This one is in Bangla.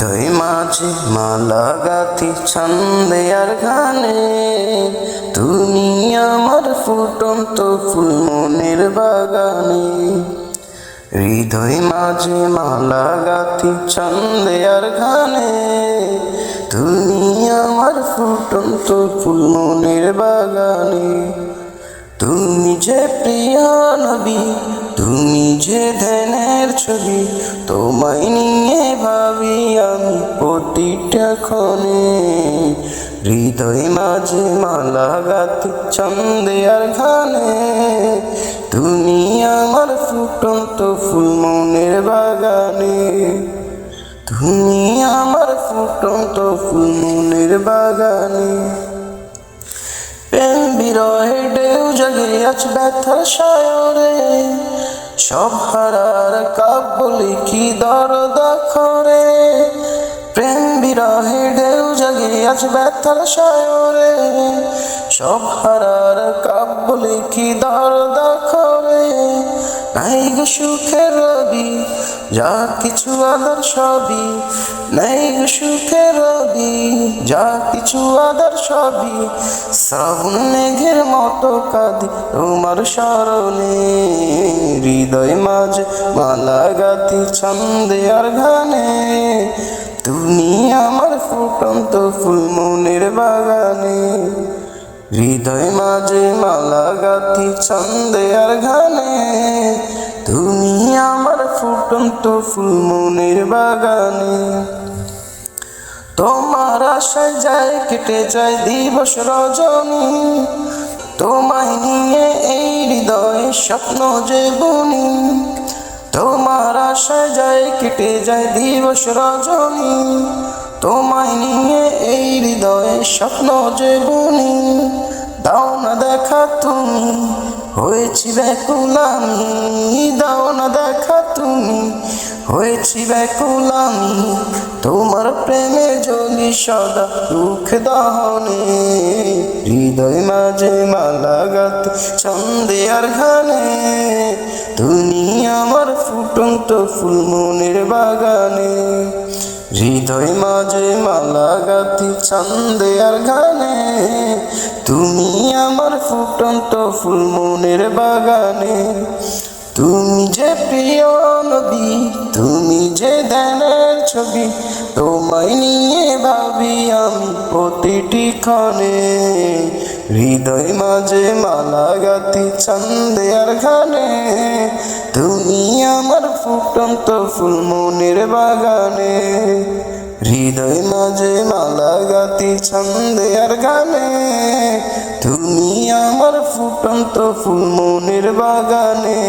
হৃদয় মাঝে মালা গাথি ছন্দে আর গানে, তুমি আমার ফুটন্ত ফুল মনের বাগানে। হৃদয় মাঝে মালা গাথি ছন্দে আর গানে, তুমি আমার ফুটন্ত ফুল মনের বাগানে। তুমি যে প্রিয় নবী, তুমি যে ধ্যানের ছবি, তোমায় নিয়ে ভাবি আমি প্রতিটা ক্ষণে। হৃদয় মাঝে মালা গাথি ছন্দে আর গানে, তুমি আমার ফুটন্ত ফুল মনের বাগানে। তুমি আমার ফুটন্ত ফুল মনের বাগানে। প্রেম বিরহে ঢেউ জাগে আজ ব্যথার সায়রে, সব হারার কাব্য লিখি দরদ আখরে। প্রেম বিরহে ঢেউ জাগে আজ ব্যথার সায়রে, সব হারার কাব্য লিখি দরদ আখরে। নাই গো সুখের রবি, যা কিছু আদর সবই, নাই গো সুখের রবি, যা কিছু আদর সবই। শ্রাবণ মেঘের মতো কাঁদি তোমার স্মরণে। হৃদয় মাঝে মালা গাথি ছন্দে আর গানে, তুমি আমার ফুটন্ত ফুল মনের বাগানে। হৃদয় মাঝে মালা গাথি ছন্দে আর গানে, তুমি আমার ফুটন্ত ফুল মনের বাগানে। তোমার আশায় যায় কেটে যায় দিবস রজনী, তোমায় নিয়ে এই হৃদয়ে স্বপ্ন যে বুনি। তোমার আশায় যায় কেটে যায় দিবস রজনী, তোমায় নিয়ে এই হৃদয়ে স্বপ্ন যে বুনি। দাও না দেখা তুমি, হয়েছি ব্যাকুল আমি, দাও না দেখা তুমি, হয়েছি ব্যাকুল আমি। তোমার প্রেমে জ্বলি সদা দুঃখ দহনে। হৃদয় মাঝে মালা গাথি ছন্দে আর গানে, তুমি আমার ফুটন্ত ফুল মনের বাগানে। হৃদয় মাঝে মালা গাথি ছন্দে আর গানে, তুমি আমার ফুটন্ত ফুল মনের বাগানে। তুমি যে প্রিয় নবী, তুমি যে ধ্যানের ছবি, তোমায় নিয়ে ভাবি আমি প্রতিটি ক্ষণে। হৃদয় মাঝে মালা গাথি ছন্দে আর গানে, তুমি আমার ফুটন্ত ফুল মনের বাগানে। হৃদয় মাঝে মালা গাথি ছন্দে আর গানে, তুমি আমার ফুটন্ত ফুল মনের বাগানে।